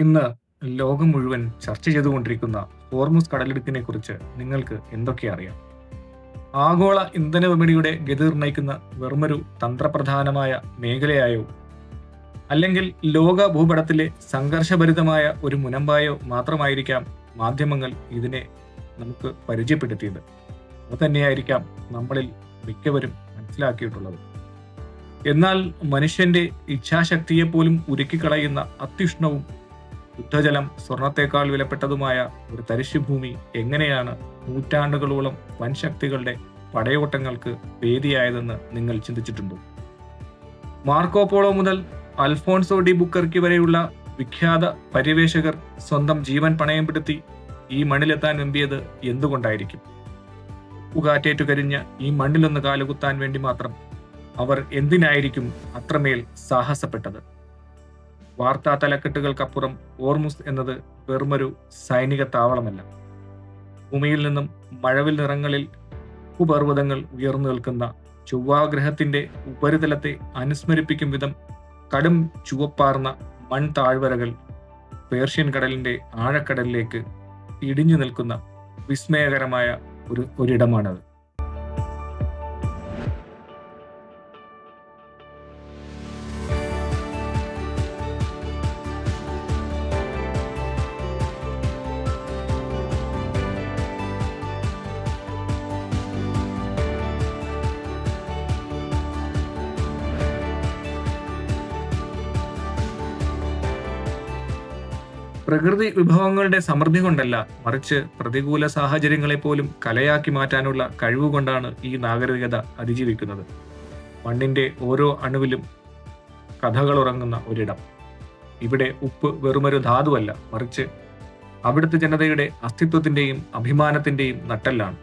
ഇന്ന് ലോകം മുഴുവൻ ചർച്ച ചെയ്തുകൊണ്ടിരിക്കുന്ന ഹോർമുസ് കടലിടുക്കിനെ കുറിച്ച് നിങ്ങൾക്ക് എന്തൊക്കെ അറിയാം? ആഗോള ഇന്ധന വിപണിയുടെ ഗതി നിർണ്ണയിക്കുന്ന വെറുമൊരു തന്ത്രപ്രധാനമായ മേഖലയായോ, അല്ലെങ്കിൽ ലോക ഭൂപടത്തിലെ സംഘർഷഭരിതമായ ഒരു മുനമ്പായോ മാത്രമായിരിക്കാം മാധ്യമങ്ങൾ ഇതിനെ നമുക്ക് പരിചയപ്പെടുത്തിയത്? അതുതന്നെയായിരിക്കാം നമ്മളിൽ മിക്കവരും മനസ്സിലാക്കിയിട്ടുള്ളത്. എന്നാൽ മനുഷ്യന്റെ ഇച്ഛാശക്തിയെപ്പോലും ഉരുക്കിക്കളയുന്ന അത്യുഷ്ണവും ശുദ്ധജലം സ്വർണത്തേക്കാൾ വിലപ്പെട്ടതുമായ ഒരു തരിശുഭൂമി എങ്ങനെയാണ് നൂറ്റാണ്ടുകളോളം വൻശക്തികളുടെ പടയോട്ടങ്ങൾക്ക് വേദിയായതെന്ന് നിങ്ങൾ ചിന്തിച്ചിട്ടുണ്ടോ? മാർക്കോപോളോ മുതൽ അൽഫോൺസോ ഡി ബുക്കർക്കി വരെയുള്ള വിഖ്യാത പര്യവേഷകർ സ്വന്തം ജീവൻ പണയപ്പെടുത്തി ഈ മണ്ണിലെത്താൻ വെമ്പിയത് എന്തുകൊണ്ടായിരിക്കും? ഉകാറ്റേറ്റു കരിഞ്ഞ ഈ മണ്ണിലൊന്ന് കാലുകുത്താൻ വേണ്ടി മാത്രം അവർ എന്തിനായിരിക്കും അത്രമേൽ സാഹസപ്പെട്ടത്? വാർത്താ തലക്കെട്ടുകൾക്കപ്പുറം ഹോർമുസ് എന്നത് വെറുമൊരു സൈനിക താവളമല്ല. ഭൂമിയിൽ നിന്നും മഴവിൽ നിറങ്ങളിൽ ഭൂപർവ്വതങ്ങൾ ഉയർന്നു നിൽക്കുന്ന ചൊവ്വാഗ്രഹത്തിന്റെ ഉപരിതലത്തെ അനുസ്മരിപ്പിക്കും വിധം കടും ചുവപ്പാർന്ന മൺതാഴ്വരകൾ പേർഷ്യൻ കടലിന്റെ ആഴക്കടലിലേക്ക് ഇടിഞ്ഞു നിൽക്കുന്ന വിസ്മയകരമായ ഒരിടമാണത്. പ്രകൃതി വിഭവങ്ങളുടെ സമൃദ്ധി കൊണ്ടല്ല, മറിച്ച് പ്രതികൂല സാഹചര്യങ്ങളെ പോലും കലയാക്കി മാറ്റാനുള്ള കഴിവുകൊണ്ടാണ് ഈ നാഗരികത അതിജീവിക്കുന്നത്. മണ്ണിന്റെ ഓരോ അണുവിലും കഥകളുറങ്ങുന്ന ഒരിടം. ഇവിടെ ഉപ്പ് വെറുമൊരു ധാതുവല്ല, മറിച്ച് അവിടുത്തെ ജനതയുടെ അസ്തിത്വത്തിന്റെയും അഭിമാനത്തിന്റെയും നട്ടെല്ലാണ്.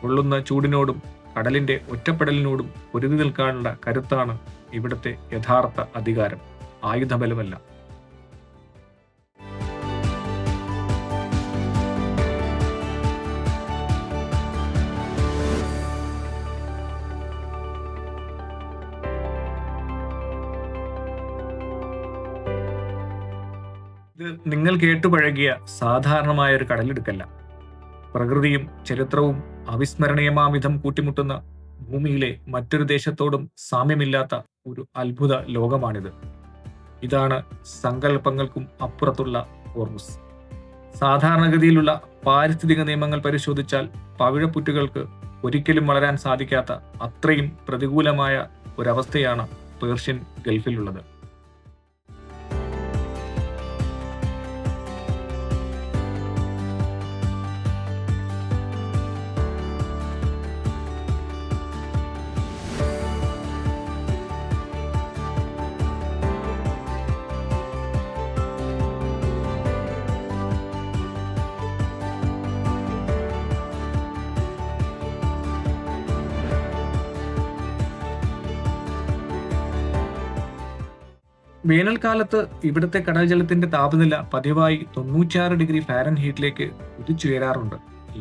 പൊള്ളുന്ന ചൂടിനോടും കടലിന്റെ ഒറ്റപ്പെടലിനോടും പൊരുതി നിൽക്കാനുള്ള കരുത്താണ് ഇവിടുത്തെ യഥാർത്ഥ അധികാരം, ആയുധബലമല്ല. ഇത് നിങ്ങൾ കേട്ടുപഴകിയ സാധാരണമായ ഒരു കടലെടുക്കല്ല. പ്രകൃതിയും ചരിത്രവും അവിസ്മരണീയമാംവിധം കൂട്ടിമുട്ടുന്ന ഭൂമിയിലെ മറ്റൊരു ദേശത്തോടും സാമ്യമില്ലാത്ത ഒരു അത്ഭുത ലോകമാണിത്. ഇതാണ് സങ്കല്പങ്ങൾക്കും അപ്പുറത്തുള്ള ഹോർമുസ്. സാധാരണഗതിയിലുള്ള പാരിസ്ഥിതിക നിയമങ്ങൾ പരിശോധിച്ചാൽ പവിഴപ്പുറ്റുകൾക്ക് ഒരിക്കലും വളരാൻ സാധിക്കാത്ത അത്രയും പ്രതികൂലമായ ഒരവസ്ഥയാണ് പേർഷ്യൻ ഗൾഫിലുള്ളത്. വേനൽക്കാലത്ത് ഇവിടുത്തെ കടൽ ജലത്തിന്റെ താപനില പതിവായി 96 ഡിഗ്രി ഫാരൻഹീറ്റിലേക്ക് കുതിച്ചുയരാറുണ്ട്.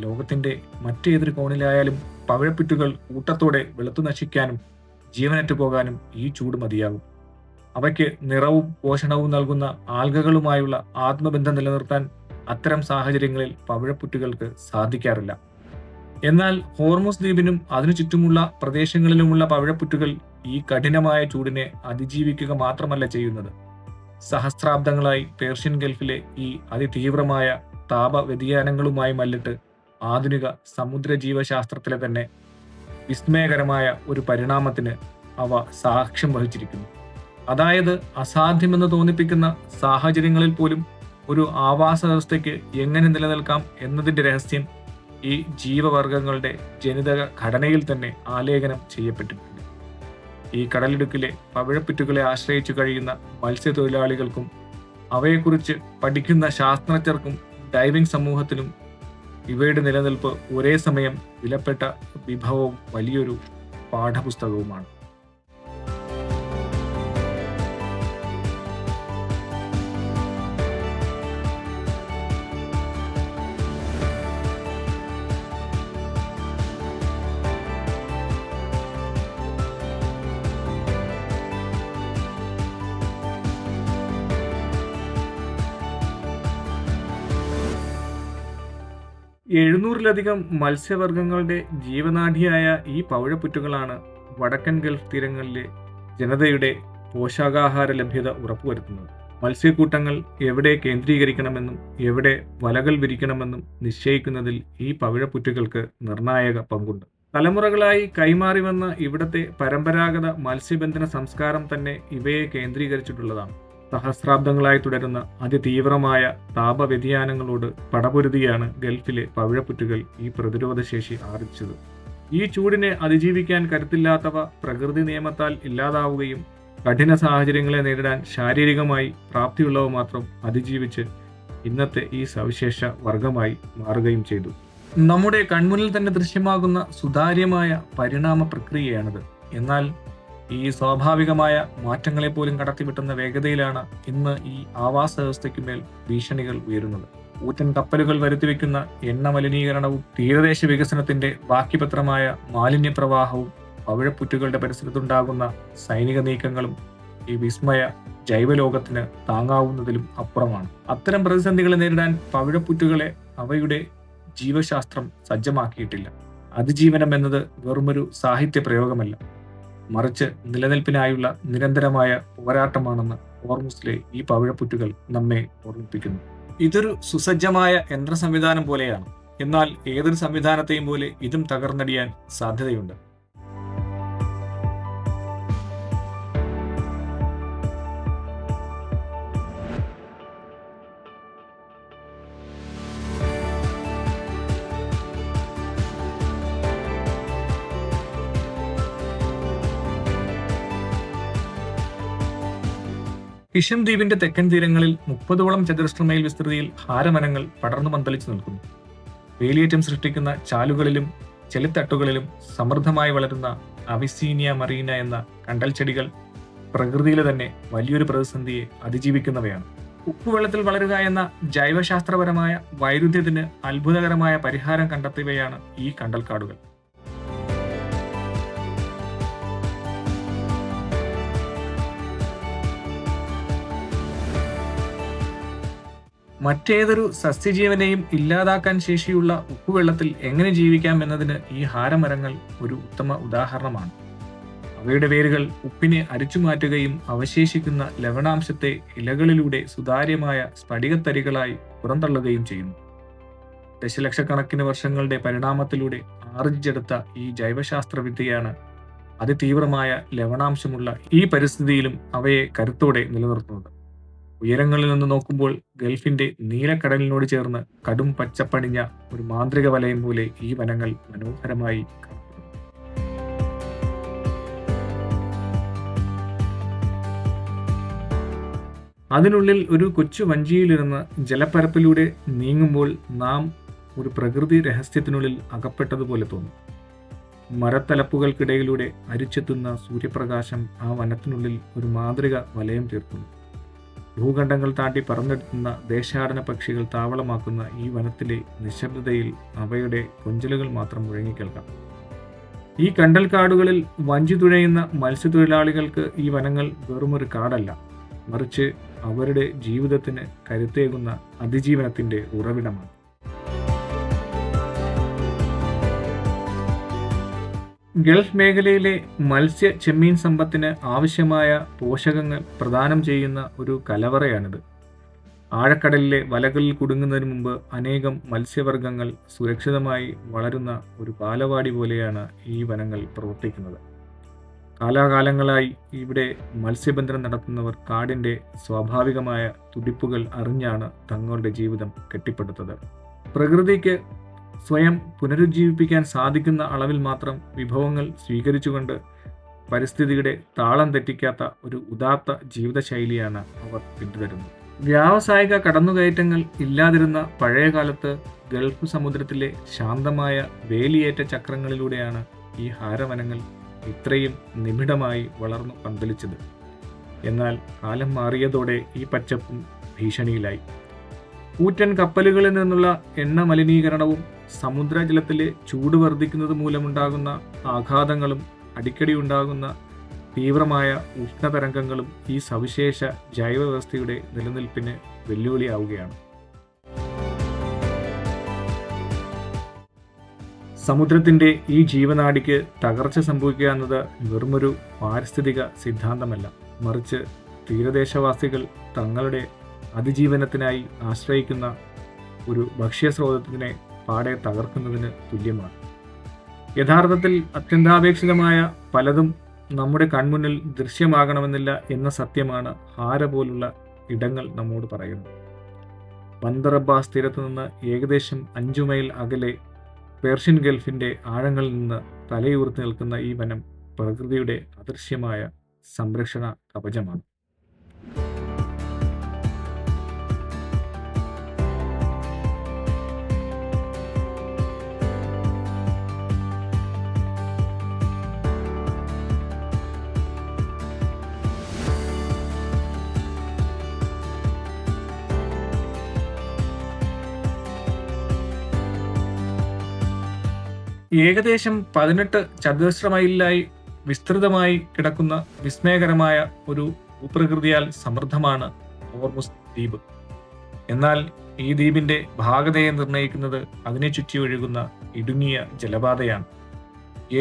ലോകത്തിന്റെ മറ്റേതൊരു കോണിലായാലും പവിഴപ്പുറ്റുകൾ കൂട്ടത്തോടെ വെളുത്തു നശിക്കാനും ജീവനറ്റു പോകാനും ഈ ചൂട് മതിയാകും. അവയ്ക്ക് നിറവും പോഷണവും നൽകുന്ന ആൽഗകളുമായുള്ള ആത്മബന്ധം നിലനിർത്താൻ അത്തരം സാഹചര്യങ്ങളിൽ പവിഴപ്പുറ്റുകൾക്ക് സാധിക്കാറില്ല. എന്നാൽ ഹോർമുസ് ദ്വീപിനും അതിനു ചുറ്റുമുള്ള പ്രദേശങ്ങളിലുമുള്ള പവിഴപ്പുറ്റുകൾ ഈ കഠിനമായ ചൂടിനെ അതിജീവിക്കുക മാത്രമല്ല ചെയ്യുന്നത്, സഹസ്രാബ്ദങ്ങളായി പേർഷ്യൻ ഗൾഫിലെ ഈ അതിതീവ്രമായ താപ വ്യതിയാനങ്ങളുമായി മല്ലിട്ട് ആധുനിക സമുദ്ര ജീവശാസ്ത്രത്തിലെ തന്നെ വിസ്മയകരമായ ഒരു പരിണാമത്തിന് അവ സാക്ഷ്യം വഹിച്ചിരിക്കുന്നു. അതായത്, അസാധ്യമെന്ന് തോന്നിപ്പിക്കുന്ന സാഹചര്യങ്ങളിൽ പോലും ഒരു ആവാസ വ്യവസ്ഥയ്ക്ക് എങ്ങനെ നിലനിൽക്കാം എന്നതിന്റെ രഹസ്യം ഈ ജീവവർഗങ്ങളുടെ ജനിതക ഘടനയിൽ തന്നെ ആലേഖനം ചെയ്യപ്പെട്ടിട്ടുണ്ട്. ഈ കടലിടുക്കിലെ പവിഴപ്പുറ്റുകളെ ആശ്രയിച്ചു കഴിയുന്ന മത്സ്യത്തൊഴിലാളികൾക്കും അവയെക്കുറിച്ച് പഠിക്കുന്ന ശാസ്ത്രജ്ഞർക്കും ഡൈവിംഗ് സമൂഹത്തിനും ഇവയുടെ നിലനിൽപ്പ് ഒരേ സമയം വിലപ്പെട്ട വിഭവവും വലിയൊരു പാഠപുസ്തകവുമാണ്. 700-ലധികം മത്സ്യവർഗ്ഗങ്ങളുടെ ജീവനാഡിയായ ഈ പവിഴപ്പുറ്റുകളാണ് വടക്കൻ ഗൾഫ് തീരങ്ങളിലെ ജനതയുടെ പോഷകാഹാര ലഭ്യത ഉറപ്പുവരുത്തുന്നത്. മത്സ്യക്കൂട്ടങ്ങൾ എവിടെ കേന്ദ്രീകരിക്കണമെന്നും എവിടെ വലകൾ വിരിക്കണമെന്നും നിശ്ചയിക്കുന്നതിൽ ഈ പവിഴപ്പുറ്റുകൾക്ക് നിർണായക പങ്കുണ്ട്. തലമുറകളായി കൈമാറി വന്ന ഇവിടത്തെ പരമ്പരാഗത മത്സ്യബന്ധന സംസ്കാരം തന്നെ ഇവയെ കേന്ദ്രീകരിച്ചിട്ടുള്ളതാണ്. സഹസ്രാബ്ദങ്ങളായി തുടരുന്ന അതിതീവ്രമായ താപവ്യതിയാനങ്ങളോട് പടപൊരുതിയാണ് ഗൾഫിലെ പവിഴപ്പുറ്റുകൾ ഈ പ്രതിരോധശേഷി ആർജിച്ചത്. ഈ ചൂടിനെ അതിജീവിക്കാൻ കരുത്തില്ലാത്തവ പ്രകൃതി നിയമത്താൽ ഇല്ലാതാവുകയും കഠിന സാഹചര്യങ്ങളെ നേരിടാൻ ശാരീരികമായി പ്രാപ്തിയുള്ളവ മാത്രം അതിജീവിച്ച് ഇന്നത്തെ ഈ സവിശേഷ വർഗമായി മാറുകയും ചെയ്തു. നമ്മുടെ കൺമുന്നിൽ തന്നെ ദൃശ്യമാകുന്ന സുതാര്യമായ പരിണാമ പ്രക്രിയയാണിത്. എന്നാൽ ഈ സ്വാഭാവികമായ മാറ്റങ്ങളെ പോലും കടത്തിവിട്ടുന്ന വേഗതയിലാണ് ഇന്ന് ഈ ആവാസ വ്യവസ്ഥയ്ക്കുമേൽ ഭീഷണികൾ ഉയരുന്നത്. ഊറ്റൻ കപ്പലുകൾ വരുത്തിവെക്കുന്ന എണ്ണ മലിനീകരണവും തീരദേശ വികസനത്തിന്റെ ബാക്കിപത്രമായ മാലിന്യപ്രവാഹവും പവിഴപ്പുറ്റുകളുടെ പരിസരത്തുണ്ടാകുന്ന സൈനിക നീക്കങ്ങളും ഈ വിസ്മയ ജൈവലോകത്തിന് താങ്ങാവുന്നതിലും അപ്പുറമാണ്. അത്തരം പ്രതിസന്ധികളെ നേരിടാൻ പവിഴപ്പുറ്റുകളെ അവയുടെ ജീവശാസ്ത്രം സജ്ജമാക്കിയിട്ടില്ല. അതിജീവനം എന്നത് വെറുമൊരു സാഹിത്യ പ്രയോഗമല്ല, മറിച്ച് നിലനിൽപ്പിനായുള്ള നിരന്തരമായ പോരാട്ടമാണെന്ന് ഹോർമുസിലെ ഈ പവിഴപ്പുറ്റുകൾ നമ്മെ ഓർമ്മിപ്പിക്കുന്നു. ഇതൊരു സുസജ്ജമായ യന്ത്ര സംവിധാനം പോലെയാണ്. എന്നാൽ ഏതൊരു സംവിധാനത്തെയും പോലെ ഇതും തകർന്നടിയാൻ സാധ്യതയുണ്ട്. കിഷൻ ദ്വീപിന്റെ തെക്കൻ തീരങ്ങളിൽ 30ഓളം ചതുരശ്ര മൈൽ വിസ്തൃതിയിൽ ഹാരമരങ്ങൾ പടർന്നു പന്തലിച്ചു നിൽക്കുന്നു. വേലിയേറ്റം സൃഷ്ടിക്കുന്ന ചാലുകളിലും ചെളിത്തട്ടുകളിലും സമൃദ്ധമായി വളരുന്ന അവിസീനിയ മറീന എന്ന കണ്ടൽ ചെടികൾ പ്രകൃതിയിലെ തന്നെ വലിയൊരു പ്രതിസന്ധിയെ അതിജീവിക്കുന്നവയാണ്. ഉപ്പുവെള്ളത്തിൽ വളരുക എന്ന ജൈവശാസ്ത്രപരമായ വൈരുദ്ധ്യത്തിന് അത്ഭുതകരമായ പരിഹാരം കണ്ടെത്തിയവയാണ് ഈ കണ്ടൽക്കാടുകൾ. മറ്റേതൊരു സസ്യജീവനെയും ഇല്ലാതാക്കാൻ ശേഷിയുള്ള ഉപ്പുവെള്ളത്തിൽ എങ്ങനെ ജീവിക്കാം എന്നതിന് ഈ ഹാരമരങ്ങൾ ഒരു ഉത്തമ ഉദാഹരണമാണ്. അവയുടെ വേരുകൾ ഉപ്പിനെ അരിച്ചുമാറ്റുകയും അവശേഷിക്കുന്ന ലവണാംശത്തെ ഇലകളിലൂടെ സുതാര്യമായ സ്ഫടികത്തരികളായി പുറന്തള്ളുകയും ചെയ്യുന്നു. ദശലക്ഷക്കണക്കിന് വർഷങ്ങളുടെ പരിണാമത്തിലൂടെ ആർജിച്ചെടുത്ത ഈ ജൈവശാസ്ത്ര വിദ്യയാണ് അതിതീവ്രമായ ലവണാംശമുള്ള ഈ പരിസ്ഥിതിയിലും അവയെ കരുത്തോടെ നിലനിർത്തുന്നത്. ഉയരങ്ങളിൽ നിന്ന് നോക്കുമ്പോൾ ഗൾഫിന്റെ നീലക്കടലിനോട് ചേർന്ന് കടും പച്ചപ്പണിഞ്ഞ ഒരു മാന്ത്രിക വലയം പോലെ ഈ വനങ്ങൾ മനോഹരമായി കാണപ്പെടുന്നു. അതിനുള്ളിൽ ഒരു കൊച്ചു വഞ്ചിയിലിരുന്ന് ജലപ്പരപ്പിലൂടെ നീങ്ങുമ്പോൾ നാം ഒരു പ്രകൃതി രഹസ്യത്തിനുള്ളിൽ അകപ്പെട്ടതുപോലെ തോന്നും. മരത്തലപ്പുകൾക്കിടയിലൂടെ അരിച്ചെത്തുന്ന സൂര്യപ്രകാശം ആ വനത്തിനുള്ളിൽ ഒരു മാതൃക വലയം തീർക്കുന്നു. ഭൂഖണ്ഡങ്ങൾ താണ്ടി പറന്നെടുക്കുന്ന ദേശാടന പക്ഷികൾ താവളമാക്കുന്ന ഈ വനത്തിലെ നിശബ്ദതയിൽ അവയുടെ കൊഞ്ചലുകൾ മാത്രം മുഴങ്ങിക്കേൾക്കാം. ഈ കണ്ടൽക്കാടുകളിൽ വഞ്ചി തുഴയുന്ന മത്സ്യത്തൊഴിലാളികൾക്ക് ഈ വനങ്ങൾ വെറുമൊരു കാടല്ല, മറിച്ച് അവരുടെ ജീവിതത്തിന് കരുത്തേകുന്ന അതിജീവനത്തിന്റെ ഉറവിടമാണ്. ഗൾഫ് മേഖലയിലെ മത്സ്യ ചെമ്മീൻ സമ്പത്തിന് ആവശ്യമായ പോഷകങ്ങൾ പ്രദാനം ചെയ്യുന്ന ഒരു കലവറയാണിത്. ആഴക്കടലിലെ വലകളിൽ കുടുങ്ങുന്നതിന് മുമ്പ് അനേകം മത്സ്യവർഗ്ഗങ്ങൾ സുരക്ഷിതമായി വളരുന്ന ഒരു ബാലവാടി പോലെയാണ് ഈ വനങ്ങൾ പ്രവർത്തിക്കുന്നത്. കാലാകാലങ്ങളായി ഇവിടെ മത്സ്യബന്ധനം നടത്തുന്നവർ കാടിന്റെ സ്വാഭാവികമായ തുടിപ്പുകൾ അറിഞ്ഞാണ് തങ്ങളുടെ ജീവിതം കെട്ടിപ്പടുത്തത്. പ്രകൃതിക്ക് സ്വയം പുനരുജ്ജീവിപ്പിക്കാൻ സാധിക്കുന്ന അളവിൽ മാത്രം വിഭവങ്ങൾ സ്വീകരിച്ചുകൊണ്ട് പരിസ്ഥിതിയുടെ താളം തെറ്റിക്കാത്ത ഒരു ഉദാത്ത ജീവിതശൈലിയാണ് അവർ പിന്തുടരുന്നത്. വ്യാവസായിക കടന്നുകയറ്റങ്ങൾ ഇല്ലാതിരുന്ന പഴയ കാലത്ത് ഗൾഫ് സമുദ്രത്തിലെ ശാന്തമായ വേലിയേറ്റ ചക്രങ്ങളിലൂടെയാണ് ഈ ഹാരവനങ്ങൾ ഇത്രയും നിബിഡമായി വളർന്നു പന്തലിച്ചത്. എന്നാൽ കാലം മാറിയതോടെ ഈ പച്ചപ്പും ഭീഷണിയിലായി. കൂറ്റൻ കപ്പലുകളിൽ നിന്നുള്ള എണ്ണ മലിനീകരണവും സമുദ്രജലത്തിലെ ചൂട് വർദ്ധിക്കുന്നത് മൂലമുണ്ടാകുന്ന ആഘാതങ്ങളും അടിക്കടി ഉണ്ടാകുന്ന തീവ്രമായ ഉഷ്ണതരംഗങ്ങളും ഈ സവിശേഷ ജൈവ വ്യവസ്ഥയുടെ നിലനിൽപ്പിന് വെല്ലുവിളിയാവുകയാണ്. സമുദ്രത്തിന്റെ ഈ ജീവനാഡിക്ക് തകർച്ച സംഭവിക്കുക എന്നത് വെറുമൊരു പാരിസ്ഥിതിക സിദ്ധാന്തമല്ല, മറിച്ച് തീരദേശവാസികൾ തങ്ങളുടെ അതിജീവനത്തിനായി ആശ്രയിക്കുന്ന ഒരു ഭക്ഷ്യസ്രോതത്തിനെ പാടെ തകർക്കുന്നതിന് തുല്യമാണ്. യഥാർത്ഥത്തിൽ അത്യന്താപേക്ഷിതമായ പലതും നമ്മുടെ കൺമുന്നിൽ ദൃശ്യമാകണമെന്നില്ല എന്ന സത്യമാണ് ഹാര പോലുള്ള ഇടങ്ങൾ നമ്മോട് പറയുന്നത്. ബന്ദർ അബ്ബാസ് തീരത്തു നിന്ന് ഏകദേശം 5 മൈൽ അകലെ പേർഷ്യൻ ഗൾഫിന്റെ ആഴങ്ങളിൽ നിന്ന് തലയുയർത്തി നിൽക്കുന്ന ഈ വനം പ്രകൃതിയുടെ അദൃശ്യമായ സംരക്ഷണ കവചമാണ്. ഏകദേശം 18 ചതുരശ്ര മൈലിലായി വിസ്തൃതമായി കിടക്കുന്ന വിസ്മയകരമായ ഒരു ഭൂപ്രകൃതിയാൽ സമൃദ്ധമാണ് ഹോർമുസ് ദ്വീപ്. എന്നാൽ ഈ ദ്വീപിന്റെ ഭാഗതയെ നിർണ്ണയിക്കുന്നത് അതിനെ ചുറ്റി ഒഴുകുന്ന ഇടുങ്ങിയ ജലപാതയാണ്.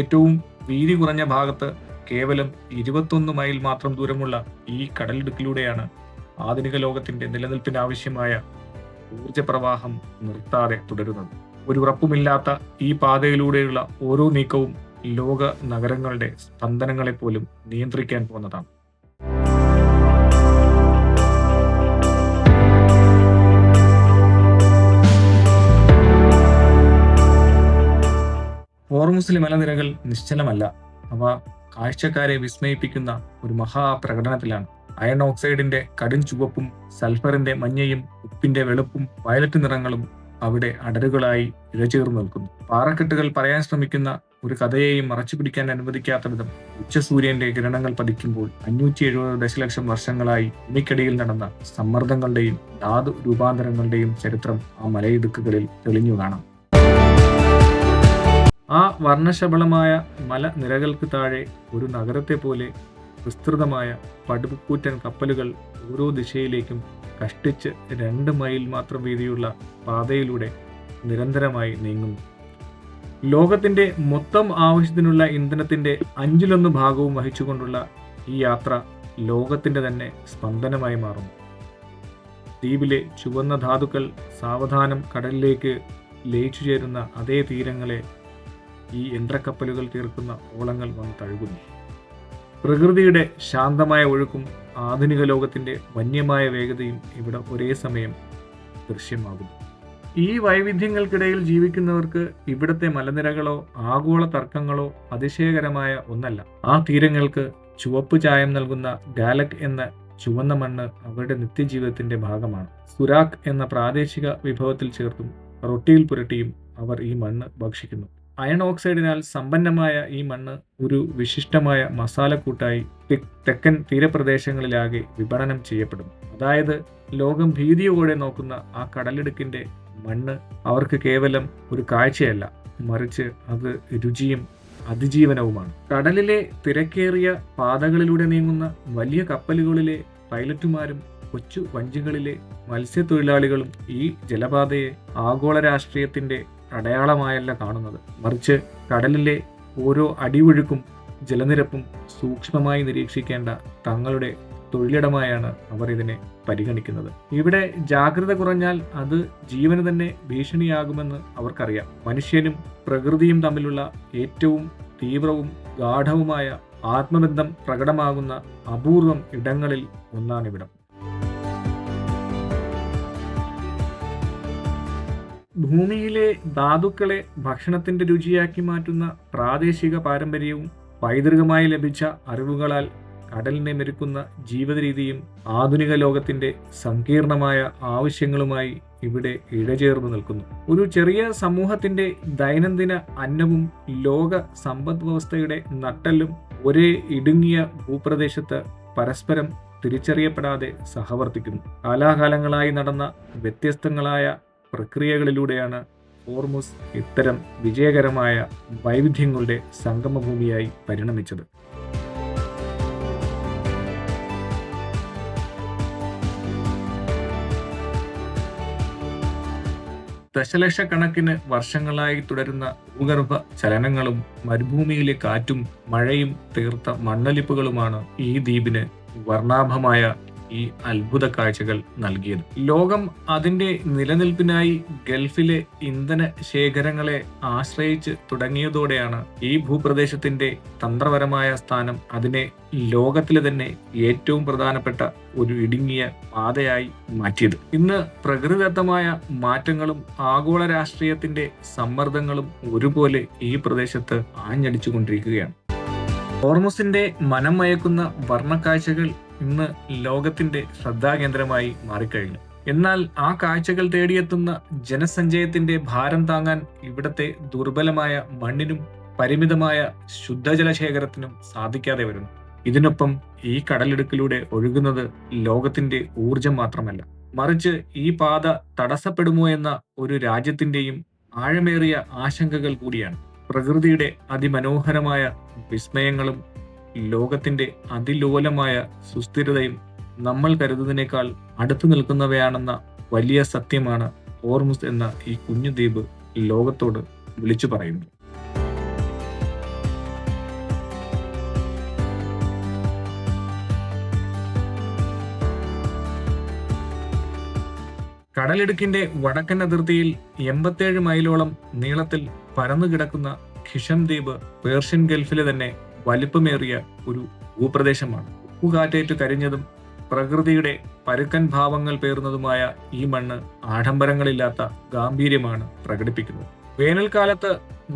ഏറ്റവും വീതി കുറഞ്ഞ ഭാഗത്ത് കേവലം 21 മൈൽ മാത്രം ദൂരമുള്ള ഈ കടലിടുക്കിലൂടെയാണ് ആധുനിക ലോകത്തിന്റെ നിലനിൽപ്പിനാവശ്യമായ ഊർജപ്രവാഹം നിർത്താതെ തുടരുന്നത്. ഒരു ഉറപ്പുമില്ലാത്ത ഈ പാതയിലൂടെയുള്ള ഓരോ നീക്കവും ലോക നഗരങ്ങളുടെ സ്പന്ദനങ്ങളെപ്പോലും നിയന്ത്രിക്കാൻ പോകുന്നതാണ്. ഹോർമുസിലെ മലനിരകൾ നിശ്ചലമല്ല, അവ കാഴ്ചക്കാരെ വിസ്മയിപ്പിക്കുന്ന ഒരു മഹാപ്രകടനത്തിലാണ്. അയൺ ഓക്സൈഡിന്റെ കടും ചുവപ്പും സൾഫറിന്റെ മഞ്ഞയും ഉപ്പിന്റെ വെളുപ്പും വയലറ്റ് നിറങ്ങളും അവിടെ അടരുകളായി ഇഴചേർന്ന് നിൽക്കുന്നു. പാറക്കെട്ടുകൾ പറയാൻ ശ്രമിക്കുന്ന ഒരു കഥയെയും മറച്ചു പിടിക്കാൻ അനുവദിക്കാത്ത വിധം ഉച്ചസൂര്യന്റെ കിരണങ്ങൾ പതിക്കുമ്പോൾ 570 ദശലക്ഷം വർഷങ്ങളായി ഭൂമിക്കടിയിൽ നടന്ന സമ്മർദ്ദങ്ങളുടെയും ധാതു രൂപാന്തരങ്ങളുടെയും ചരിത്രം ആ മലയിടുക്കുകളിൽ തെളിഞ്ഞു കാണാം. ആ വർണ്ണശബളമായ മലനിരകൾക്ക് താഴെ ഒരു നഗരത്തെ പോലെ വിസ്തൃതമായ പടുകൂറ്റൻ കപ്പലുകൾ ഓരോ ദിശയിലേക്കും കഷ്ടിച്ച് 2 മൈൽ മാത്രം വീതിയുള്ള പാതയിലൂടെ നിരന്തരമായി നീങ്ങുന്നു. ലോകത്തിന്റെ മൊത്തം ആവശ്യത്തിനുള്ള ഇന്ധനത്തിന്റെ 1/5 ഭാഗവും വഹിച്ചുകൊണ്ടുള്ള ഈ യാത്ര ലോകത്തിന്റെ തന്നെ സ്പന്ദനമായി മാറുന്നു. ദ്വീപിലെ ചുവന്ന ധാതുക്കൾ സാവധാനം കടലിലേക്ക് ലയിച്ചു ചേരുന്ന അതേ തീരങ്ങളെ ഈ യന്ത്രക്കപ്പലുകൾ തീർക്കുന്ന ഓളങ്ങൾ വന്ന് തഴുകുന്നു. പ്രകൃതിയുടെ ശാന്തമായ ഒഴുക്കും ആധുനിക ലോകത്തിന്റെ വന്യമായ വേഗതയും ഇവിടെ ഒരേ സമയം ദൃശ്യമാകുന്നു. ഈ വൈവിധ്യങ്ങൾക്കിടയിൽ ജീവിക്കുന്നവർക്ക് ഇവിടത്തെ മലനിരകളോ ആഗോള തർക്കങ്ങളോ അതിശയകരമായ ഒന്നല്ല. ആ തീരങ്ങൾക്ക് ചുവപ്പ് ചായം നൽകുന്ന ഗാലക് എന്ന ചുവന്ന മണ്ണ് അവരുടെ നിത്യജീവിതത്തിന്റെ ഭാഗമാണ്. സുരാക് എന്ന പ്രാദേശിക വിഭവത്തിൽ ചേർത്തും റൊട്ടിയിൽ പുരട്ടിയും അവർ ഈ മണ്ണ് ഭക്ഷിക്കുന്നു. അയൺ ഓക്സൈഡിനാൽ സമ്പന്നമായ ഈ മണ്ണ് ഒരു വിശിഷ്ടമായ മസാലക്കൂട്ടായി തെക്കൻ തീരപ്രദേശങ്ങളിലാകെ വിപണനം ചെയ്യപ്പെടും. അതായത് ലോകം ഭീതിയോടെ നോക്കുന്ന ആ കടലിടുക്കിന്റെ മണ്ണ് അവർക്ക് കേവലം ഒരു കാഴ്ചയല്ല, മറിച്ച് അത് രുചിയും അതിജീവനവുമാണ്. കടലിലെ തിരക്കേറിയ പാതകളിലൂടെ നീങ്ങുന്ന വലിയ കപ്പലുകളിലെ പൈലറ്റുമാരും കൊച്ചു വഞ്ചികളിലെ മത്സ്യത്തൊഴിലാളികളും ഈ ജലപാതയെ ആഗോള രാഷ്ട്രീയത്തിന്റെ അടയാളമായല്ല കാണുന്നത്, മറിച്ച് കടലിലെ ഓരോ അടിയൊഴുക്കും ജലനിരപ്പും സൂക്ഷ്മമായി നിരീക്ഷിക്കേണ്ട തങ്ങളുടെ തൊഴിലിടമായാണ് അവർ ഇതിനെ പരിഗണിക്കുന്നത്. ഇവിടെ ജാഗ്രത കുറഞ്ഞാൽ അത് ജീവന് തന്നെ ഭീഷണിയാകുമെന്ന് അവർക്കറിയാം. മനുഷ്യനും പ്രകൃതിയും തമ്മിലുള്ള ഏറ്റവും തീവ്രവും ഗാഠവുമായ ആത്മബന്ധം പ്രകടമാകുന്ന അപൂർവം ഇടങ്ങളിൽ ഒന്നാണിവിടം. ഭൂമിയിലെ ധാതുക്കളെ ഭക്ഷണത്തിന്റെ രുചിയാക്കി മാറ്റുന്ന പ്രാദേശിക പാരമ്പര്യവും പൈതൃകമായി ലഭിച്ച അറിവുകളാൽ കടലിനെ മെരുക്കുന്ന ജീവിത രീതിയും ആധുനിക ലോകത്തിന്റെ സങ്കീർണമായ ആവശ്യങ്ങളുമായി ഇവിടെ ഇഴചേർന്ന് നിൽക്കുന്നു. ഒരു ചെറിയ സമൂഹത്തിന്റെ ദൈനംദിന അന്നവും ലോക സമ്പദ് വ്യവസ്ഥയുടെ നട്ടെല്ലും ഒരേ ഇടുങ്ങിയ ഭൂപ്രദേശത്ത് പരസ്പരം തിരിച്ചറിയപ്പെടാതെ സഹവർത്തിക്കുന്നു. കാലാകാലങ്ങളായി നടന്ന വ്യത്യസ്തങ്ങളായ പ്രക്രിയകളിലൂടെയാണ് ഹോർമുസ് ഇത്തരം വിജയകരമായ വൈവിധ്യങ്ങളുടെ സംഗമഭൂമിയായി പരിണമിച്ചത്. ദശലക്ഷക്കണക്കിന് വർഷങ്ങളായി തുടരുന്ന ഭൂഗർഭ ചലനങ്ങളും മരുഭൂമിയിലെ കാറ്റും മഴയും തീർത്ത മണ്ണൊലിപ്പുകളുമാണ് ഈ ദ്വീപിന് വർണ്ണാഭമായ ഈ അത്ഭുത കാഴ്ചകൾ നൽകിയത്. ലോകം അതിന്റെ നിലനിൽപ്പിനായി ഗൾഫിലെ ഇന്ധന ശേഖരങ്ങളെ ആശ്രയിച്ച് തുടങ്ങിയതോടെയാണ് ഈ ഭൂപ്രദേശത്തിന്റെ തന്ത്രപരമായ സ്ഥാനം അതിനെ ലോകത്തിലെ തന്നെ ഏറ്റവും പ്രധാനപ്പെട്ട ഒരു ഇടുങ്ങിയ പാതയായി മാറ്റിയത്. ഇന്ന് പ്രകൃതിദത്തമായ മാറ്റങ്ങളും ആഗോള രാഷ്ട്രീയത്തിന്റെ സമ്മർദ്ദങ്ങളും ഒരുപോലെ ഈ പ്രദേശത്ത് ആഞ്ഞടിച്ചുകൊണ്ടിരിക്കുകയാണ്. ഹോർമുസിന്റെ മനം മയക്കുന്ന വർണ്ണക്കാഴ്ചകൾ ഇന്ന് ലോകത്തിന്റെ ശ്രദ്ധാകേന്ദ്രമായി മാറിക്കഴിഞ്ഞു. എന്നാൽ ആ കാഴ്ചകൾ തേടിയെത്തുന്ന ജനസഞ്ചയത്തിന്റെ ഭാരം താങ്ങാൻ ഇവിടത്തെ ദുർബലമായ മണ്ണിനും പരിമിതമായ ശുദ്ധജല ശേഖരത്തിനും സാധിക്കാതെ വരുന്നു. ഇതിനൊപ്പം ഈ കടലിടുക്കിലൂടെ ഒഴുകുന്നത് ലോകത്തിന്റെ ഊർജം മാത്രമല്ല, മറിച്ച് ഈ പാത തടസ്സപ്പെടുമോ എന്ന ഒരു രാജ്യത്തിന്റെയും ആഴമേറിയ ആശങ്കകൾ കൂടിയാണ്. പ്രകൃതിയുടെ അതിമനോഹരമായ വിസ്മയങ്ങളും ലോകത്തിന്റെ അതിലോലമായ സുസ്ഥിരതയും നമ്മൾ കരുതുന്നതിനേക്കാൾ അടുത്തു നിൽക്കുന്നവയാണെന്ന വലിയ സത്യമാണ് ഹോർമുസ് എന്ന ഈ കുഞ്ഞു ദ്വീപ് ലോകത്തോട് വിളിച്ചു പറയുന്നത്. കടലിടുക്കിന്റെ വടക്കൻ അതിർത്തിയിൽ 87 മൈലോളം നീളത്തിൽ പരന്നുകിടക്കുന്ന ഖിഷം ദ്വീപ് പേർഷ്യൻ ഗൾഫിലെ തന്നെ വലിപ്പമേറിയ ഒരു ഭൂപ്രദേശമാണ്. ഉപ്പുകാറ്റേറ്റ് കരിഞ്ഞതും പ്രകൃതിയുടെ പരുക്കൻ ഭാവങ്ങൾ പേറുന്നതുമായ ഈ മണ്ണ് ആഡംബരങ്ങളില്ലാത്ത ഗാംഭീര്യമാണ് പ്രകടിപ്പിക്കുന്നത്. വേനൽക്കാലത്ത്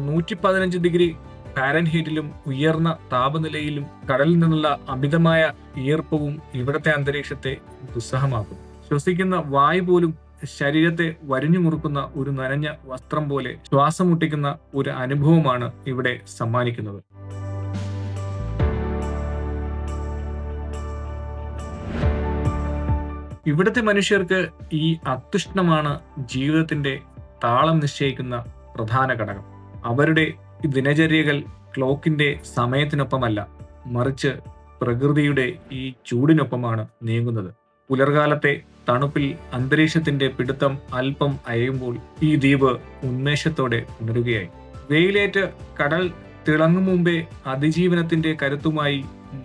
115 ഡിഗ്രി ഫാരൻഹീറ്റിലും ഉയർന്ന താപനിലയിലും കടലിൽ നിന്നുള്ള അമിതമായ ഈർപ്പവും ഇവിടത്തെ അന്തരീക്ഷത്തെ ദുസ്സഹമാക്കും. ശ്വസിക്കുന്ന വായു പോലും ശരീരത്തെ വരിഞ്ഞു മുറുക്കുന്ന ഒരു നനഞ്ഞ വസ്ത്രം പോലെ ശ്വാസം മുട്ടിക്കുന്ന ഒരു അനുഭവമാണ് ഇവിടെ സമ്മാനിക്കുന്നത്. ഇവിടുത്തെ മനുഷ്യർക്ക് ഈ അത്യുഷ്ണമാണ് ജീവിതത്തിന്റെ താളം നിശ്ചയിക്കുന്ന പ്രധാന ഘടകം. അവരുടെ ദിനചര്യകൾ ക്ലോക്കിന്റെ സമയത്തിനൊപ്പമല്ല, മറിച്ച് പ്രകൃതിയുടെ ഈ ചൂടിനൊപ്പമാണ് നീങ്ങുന്നത്. പുലർകാലത്തെ തണുപ്പിൽ അന്തരീക്ഷത്തിന്റെ പിടുത്തം അല്പം അയയുമ്പോൾ ഈ ദ്വീപ് ഉന്മേഷത്തോടെ ഉണരുകയായി. വെയിലേറ്റ് കടൽ തിളങ്ങും മുമ്പേ അതിജീവനത്തിന്റെ കരുത്തുമായി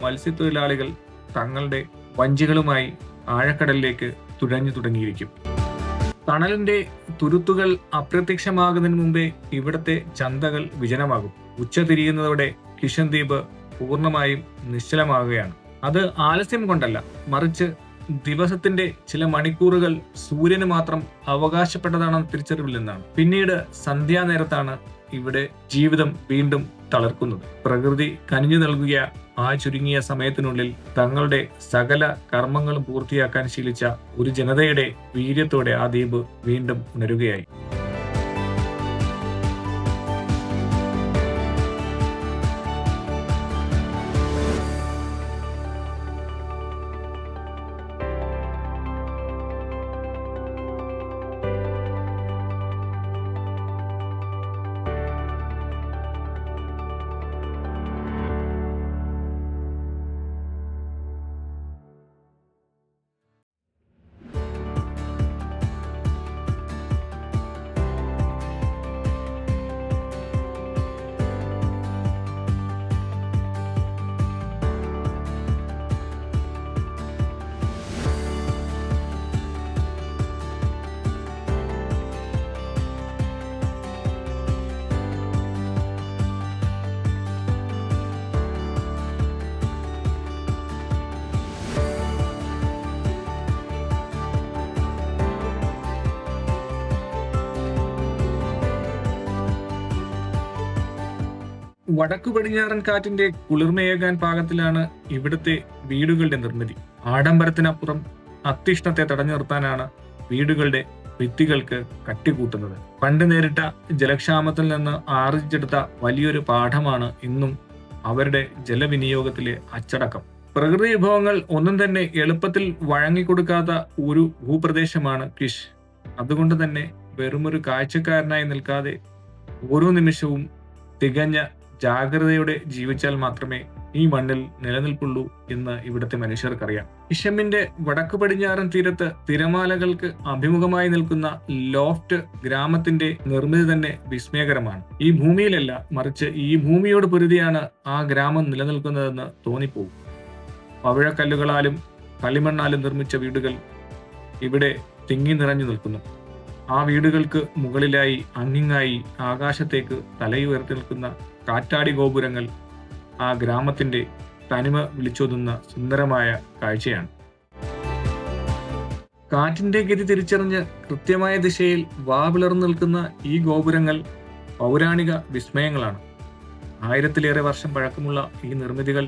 മത്സ്യത്തൊഴിലാളികൾ തങ്ങളുടെ വഞ്ചികളുമായി ആഴക്കടലിലേക്ക് തുഴഞ്ഞു തുടങ്ങിയിരിക്കും. തണലിന്റെ തുരുത്തുകൾ അപ്രത്യക്ഷമാകുന്നതിന് മുമ്പേ ഇവിടത്തെ ചന്തകൾ വിജനമാകും. ഉച്ച തിരിയുന്നതോടെ കിഷൻ ദ്വീപ് പൂർണ്ണമായും നിശ്ചലമാകുകയാണ്. അത് ആലസ്യം കൊണ്ടല്ല, മറിച്ച് ദിവസത്തിന്റെ ചില മണിക്കൂറുകൾ സൂര്യന് മാത്രം അവകാശപ്പെട്ടതാണെന്ന തിരിച്ചറിവിൽ നിന്നാണ്. പിന്നീട് സന്ധ്യാനേരത്താണ് ഇവിടെ ജീവിതം വീണ്ടും തളർക്കുന്നത്. പ്രകൃതി കനിഞ്ഞു നൽകിയ ആ ചുരുങ്ങിയ സമയത്തിനുള്ളിൽ തങ്ങളുടെ സകല കർമ്മങ്ങളും പൂർത്തിയാക്കാൻ ശീലിച്ച ഒരു ജനതയുടെ വീര്യത്തോടെ ആ ദ്വീപ് വീണ്ടും ഉണരുകയായി. വടക്കു പടിഞ്ഞാറൻ കാറ്റിന്റെ കുളിർമയേകാൻ പാകത്തിലാണ് ഇവിടുത്തെ വീടുകളുടെ നിർമ്മിതി. ആഡംബരത്തിനപ്പുറം അത്യുഷ്ണത്തെ തടഞ്ഞു നിർത്താനാണ് വീടുകളുടെ ഭിത്തികൾക്ക് കട്ടികൂട്ടുന്നത്. പണ്ട് നേരിട്ട ജലക്ഷാമത്തിൽ നിന്ന് ആർജിച്ചെടുത്ത വലിയൊരു പാഠമാണ് ഇന്നും അവരുടെ ജലവിനിയോഗത്തിലെ അച്ചടക്കം. പ്രകൃതി വിഭവങ്ങൾ ഒന്നും തന്നെ എളുപ്പത്തിൽ വഴങ്ങിക്കൊടുക്കാത്ത ഒരു ഭൂപ്രദേശമാണ് കിഷ്. അതുകൊണ്ട് തന്നെ വെറുമൊരു കാഴ്ചക്കാരനായി നിൽക്കാതെ ഓരോ നിമിഷവും തികഞ്ഞ ജാഗ്രതയോടെ ജീവിച്ചാൽ മാത്രമേ ഈ മണ്ണിൽ നിലനിൽപ്പുള്ളൂ എന്ന് ഇവിടുത്തെ മനുഷ്യർക്കറിയാം. ഹിഷമിന്റെ വടക്കു പടിഞ്ഞാറൻ തീരത്ത് തിരമാലകൾക്ക് അഭിമുഖമായി നിൽക്കുന്ന ലോഫ്റ്റ് ഗ്രാമത്തിന്റെ നിർമ്മിതി തന്നെ വിസ്മയകരമാണ്. ഈ ഭൂമിയിലല്ല, മറിച്ച് ഈ ഭൂമിയോട് പൊരുതിയാണ് ആ ഗ്രാമം നിലനിൽക്കുന്നതെന്ന് തോന്നിപ്പോകും. പവിഴക്കല്ലുകളാലും കളിമണ്ണാലും നിർമ്മിച്ച വീടുകൾ ഇവിടെ തിങ്ങി നിറഞ്ഞു നിൽക്കുന്നു. ആ വീടുകൾക്ക് മുകളിലായി അങ്ങിങ്ങായി ആകാശത്തേക്ക് തലയുയർത്തി നിൽക്കുന്ന കാറ്റാടി ഗോപുരങ്ങൾ ആ ഗ്രാമത്തിന്റെ തനിമ വിളിച്ചോതുന്ന സുന്ദരമായ കാഴ്ചയാണ്. കാറ്റിന്റെ ഗതി തിരിച്ചറിഞ്ഞ് കൃത്യമായ ദിശയിൽ വാവിളർന്നു നിൽക്കുന്ന ഈ ഗോപുരങ്ങൾ പൗരാണിക വിസ്മയങ്ങളാണ്. 1000-ലേറെ വർഷം പഴക്കമുള്ള ഈ നിർമ്മിതികൾ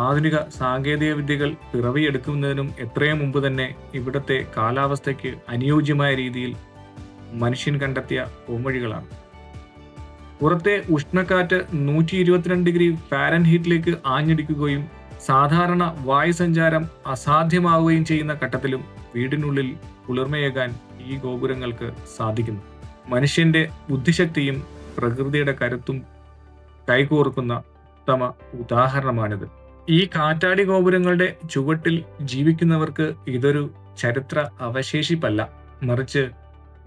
ആധുനിക സാങ്കേതിക വിദ്യകൾ പിറവിയെടുക്കുന്നതിനും എത്രയോ മുമ്പ് തന്നെ ഇവിടത്തെ കാലാവസ്ഥയ്ക്ക് അനുയോജ്യമായ രീതിയിൽ മനുഷ്യൻ കണ്ടെത്തിയ പോംവഴികളാണ്. പുറത്തെ ഉഷ്ണക്കാറ്റ് 122 ഡിഗ്രി ഫാരൻഹീറ്റിലേക്ക് ആഞ്ഞടിക്കുകയും സാധാരണ വായുസഞ്ചാരം അസാധ്യമാവുകയും ചെയ്യുന്ന ഘട്ടത്തിലും വീടിനുള്ളിൽ കുളിർമയേകാൻ ഈ ഗോപുരങ്ങൾക്ക് സാധിക്കുന്നു. മനുഷ്യന്റെ ബുദ്ധിശക്തിയും പ്രകൃതിയുടെ കരുത്തും കൈകോർക്കുന്ന ഉത്തമ ഉദാഹരണമാണിത്. ഈ കാറ്റാടി ഗോപുരങ്ങളുടെ ചുവട്ടിൽ ജീവിക്കുന്നവർക്ക് ഇതൊരു ചരിത്ര അവശേഷിപ്പല്ല, മറിച്ച്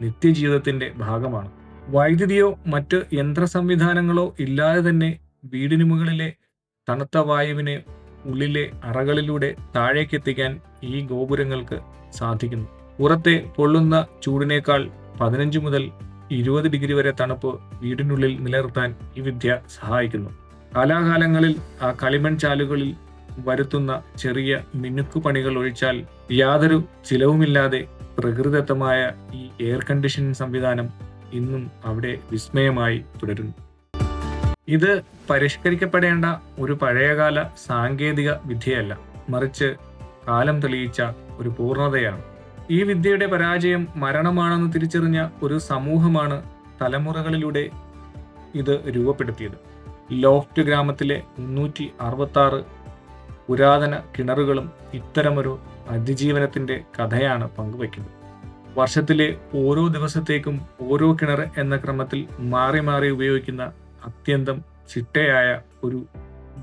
നിത്യജീവിതത്തിന്റെ ഭാഗമാണ്. വൈദ്യുതിയോ മറ്റ് യന്ത്ര സംവിധാനങ്ങളോ ഇല്ലാതെ തന്നെ വീടിന് മുകളിലെ തണുത്ത വായുവിനെ ഉള്ളിലെ അറകളിലൂടെ താഴേക്കെത്തിക്കാൻ ഈ ഗോപുരങ്ങൾക്ക് സാധിക്കുന്നു. പുറത്തെ പൊള്ളുന്ന ചൂടിനേക്കാൾ 15 മുതൽ 20 ഡിഗ്രി വരെ തണുപ്പ് വീടിനുള്ളിൽ നിലനിർത്താൻ ഈ വിദ്യ സഹായിക്കുന്നു. കാലാകാലങ്ങളിൽ ആ കളിമൺ ചാലുകളിൽ വരുത്തുന്ന ചെറിയ മിനുക്കുപണികൾ ഒഴിച്ചാൽ യാതൊരു ചിലവുമില്ലാതെ പ്രകൃതിദത്തമായ ഈ എയർ കണ്ടീഷനിങ് സംവിധാനം ഇന്നും അവിടെ വിസ്മയമായി തുടരുന്നു. ഇത് പരിഷ്കരിക്കപ്പെടേണ്ട ഒരു പഴയകാല സാങ്കേതിക വിദ്യയല്ല, മറിച്ച് കാലം തെളിയിച്ച ഒരു പൂർണ്ണതയാണ്. ഈ വിദ്യയുടെ പരാജയം മരണമാണെന്ന് തിരിച്ചറിഞ്ഞ ഒരു സമൂഹമാണ് തലമുറകളിലൂടെ ഇത് രൂപപ്പെടുത്തിയത്. ലോഫ്റ്റ് ഗ്രാമത്തിലെ 366 പുരാതന കിണറുകളും ഇത്തരമൊരു അതിജീവനത്തിന്റെ കഥയാണ് പങ്കുവയ്ക്കുന്നത്. വർഷത്തിലെ ഓരോ ദിവസത്തേക്കും ഓരോ കിണർ എന്ന ക്രമത്തിൽ മാറി മാറി ഉപയോഗിക്കുന്ന അത്യന്തം ചിട്ടയായ ഒരു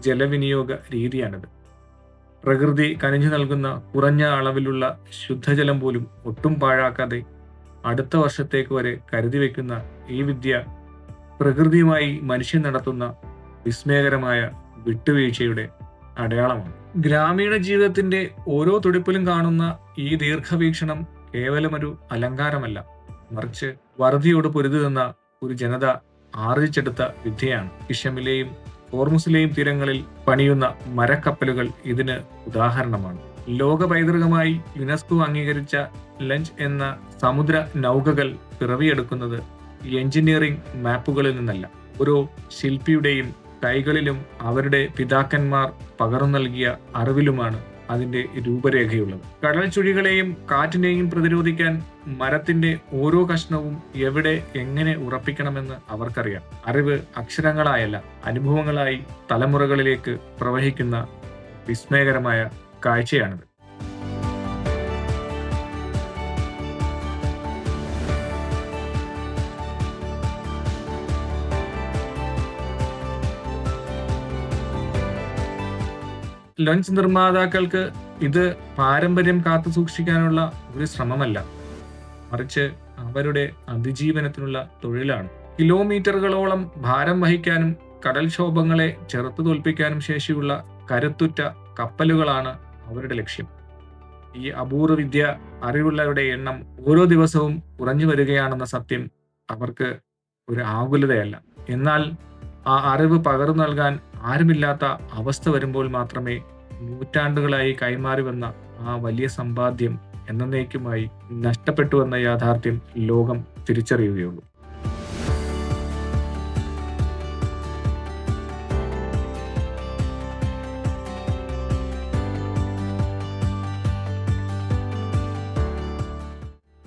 ജലവിനിയോഗ രീതിയാണിത്. പ്രകൃതി കനിഞ്ഞു നൽകുന്ന കുറഞ്ഞ അളവിലുള്ള ശുദ്ധജലം പോലും ഒട്ടും പാഴാക്കാതെ അടുത്ത വർഷത്തേക്ക് വരെ കരുതി വയ്ക്കുന്ന ഈ വിദ്യ പ്രകൃതിയുമായി മനുഷ്യൻ നടത്തുന്ന വിസ്മയകരമായ വിട്ടുവീഴ്ചയുടെ അടയാളമാണ്. ഗ്രാമീണ ജീവിതത്തിന്റെ ഓരോ തുടിപ്പിലും കാണുന്ന ഈ ദീർഘവീക്ഷണം കേവലമൊരു അലങ്കാരമല്ല, മറിച്ച് വറുതിയോട് പൊരുതി നിന്ന ഒരു ജനത ആർജിച്ചെടുത്ത വിദ്യയാണ്. ഹിഷമിലെയും ഹോർമുസിലെയും തീരങ്ങളിൽ പണിയുന്ന മരക്കപ്പലുകൾ ഇതിന് ഉദാഹരണമാണ്. ലോക പൈതൃകമായി യുനെസ്കോ അംഗീകരിച്ച ലഞ്ച് എന്ന സമുദ്ര നൗകകൾ പിറവിയെടുക്കുന്നത് എഞ്ചിനീയറിംഗ് മാപ്പുകളിൽ നിന്നല്ല, ഓരോ ശില്പിയുടെയും കൈകളിലും അവരുടെ പിതാക്കന്മാർ പകർന്നു നൽകിയ അറിവിലുമാണ് അതിന്റെ രൂപരേഖയുള്ളത്. കടൽ ചുഴികളെയും കാറ്റിനെയും പ്രതിരോധിക്കാൻ മരത്തിന്റെ ഓരോ കഷ്ണവും എവിടെ എങ്ങനെ ഉറപ്പിക്കണമെന്ന് അവർക്കറിയാം. അറിവ് അക്ഷരങ്ങളായല്ല, അനുഭവങ്ങളായി തലമുറകളിലേക്ക് പ്രവഹിക്കുന്ന വിസ്മയകരമായ കാഴ്ചയാണിത്. ലഞ്ച് നിർമ്മാതാക്കൾക്ക് ഇത് പാരമ്പര്യം കാത്തു സൂക്ഷിക്കാനുള്ള ഒരു ശ്രമമല്ല, മറിച്ച് അവരുടെ അതിജീവനത്തിനുള്ള തൊഴിലാണ്. കിലോമീറ്ററുകളോളം ഭാരം വഹിക്കാനും കടൽക്ഷോഭങ്ങളെ ചെറുത്തു തോൽപ്പിക്കാനും ശേഷിയുള്ള കരുത്തുറ്റ കപ്പലുകളാണ് അവരുടെ ലക്ഷ്യം. ഈ അപൂർവ വിദ്യ അറിവുള്ളവരുടെ എണ്ണം ഓരോ ദിവസവും കുറഞ്ഞു വരികയാണെന്ന സത്യം അവർക്ക് ഒരു ആകുലതയല്ല. എന്നാൽ ആ അറിവ് പകർന്നു നൽകാൻ ആരുമില്ലാത്ത അവസ്ഥ വരുമ്പോൾ മാത്രമേ നൂറ്റാണ്ടുകളായി കൈമാറി വന്ന ആ വലിയ സമ്പാദ്യം എന്നേക്കുമായി നഷ്ടപ്പെട്ടുവെന്ന യാഥാർത്ഥ്യം ലോകം തിരിച്ചറിയുകയുള്ളൂ.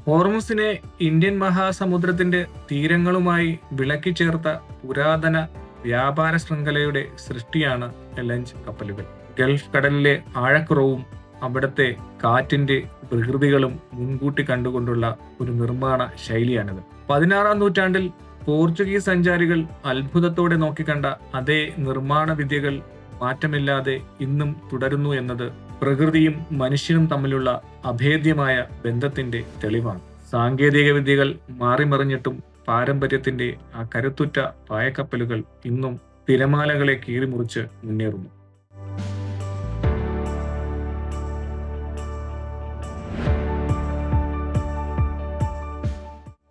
ഹോർമുസിനെ ഇന്ത്യൻ മഹാസമുദ്രത്തിന്റെ തീരങ്ങളുമായി വിളക്കി ചേർത്ത പുരാതന വ്യാപാര ശൃംഖലയുടെ സൃഷ്ടിയാണ് ലഞ്ച് കപ്പലുകൾ. ഗൾഫ് കടലിലെ ആഴക്കുറവും അവിടുത്തെ കാറ്റിന്റെ പ്രകൃതികളും മുൻകൂട്ടി കണ്ടുകൊണ്ടുള്ള ഒരു നിർമ്മാണ ശൈലിയാണിത്. 16-ാം നൂറ്റാണ്ടിൽ പോർച്ചുഗീസ് സഞ്ചാരികൾ അത്ഭുതത്തോടെ നോക്കിക്കണ്ട അതേ നിർമ്മാണ വിദ്യകൾ മാറ്റമില്ലാതെ ഇന്നും തുടരുന്നു എന്നത് പ്രകൃതിയും മനുഷ്യനും തമ്മിലുള്ള അഭേദ്യമായ ബന്ധത്തിന്റെ തെളിവാണ്. സാങ്കേതിക വിദ്യകൾ മാറിമറിഞ്ഞിട്ടും പാരമ്പര്യത്തിന്റെ ആ കരുത്തുറ്റ പായക്കപ്പലുകൾ ഇന്നും തിരമാലകളെ കീറിമുറിച്ച് മുന്നേറുന്നു.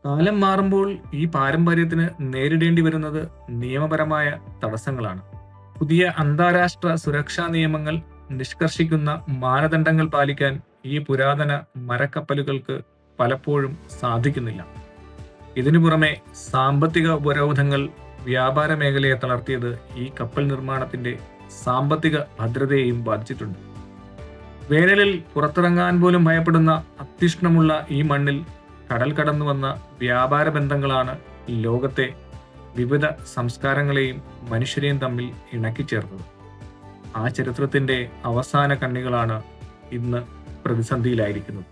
കാലം മാറുമ്പോൾ ഈ പാരമ്പര്യത്തിന് നേരിടേണ്ടി വരുന്നത് നിയമപരമായ തടസ്സങ്ങളാണ്. പുതിയ അന്താരാഷ്ട്ര സുരക്ഷാ നിയമങ്ങൾ നിഷ്കർഷിക്കുന്ന മാനദണ്ഡങ്ങൾ പാലിക്കാൻ ഈ പുരാതന മരക്കപ്പലുകൾക്ക് പലപ്പോഴും സാധിക്കുന്നില്ല. ഇതിനു പുറമെ സാമ്പത്തിക ഉപരോധങ്ങൾ വ്യാപാര മേഖലയെ തളർത്തിയത് ഈ കപ്പൽ നിർമ്മാണത്തിന്റെ സാമ്പത്തിക ഭദ്രതയെയും ബാധിച്ചിട്ടുണ്ട്. വേനലിൽ പുറത്തിറങ്ങാൻ പോലും ഭയപ്പെടുന്ന അത്യുഷ്ണമുള്ള ഈ മണ്ണിൽ കടൽ കടന്നു വന്ന വ്യാപാര ബന്ധങ്ങളാണ് ലോകത്തെ വിവിധ സംസ്കാരങ്ങളെയും മനുഷ്യരെയും തമ്മിൽ ഇണക്കിച്ചേർത്തത്. ആ ചരിത്രത്തിന്റെ അവസാന കണ്ണികളാണ് ഇന്ന് പ്രതിസന്ധിയിലായിരിക്കുന്നത്.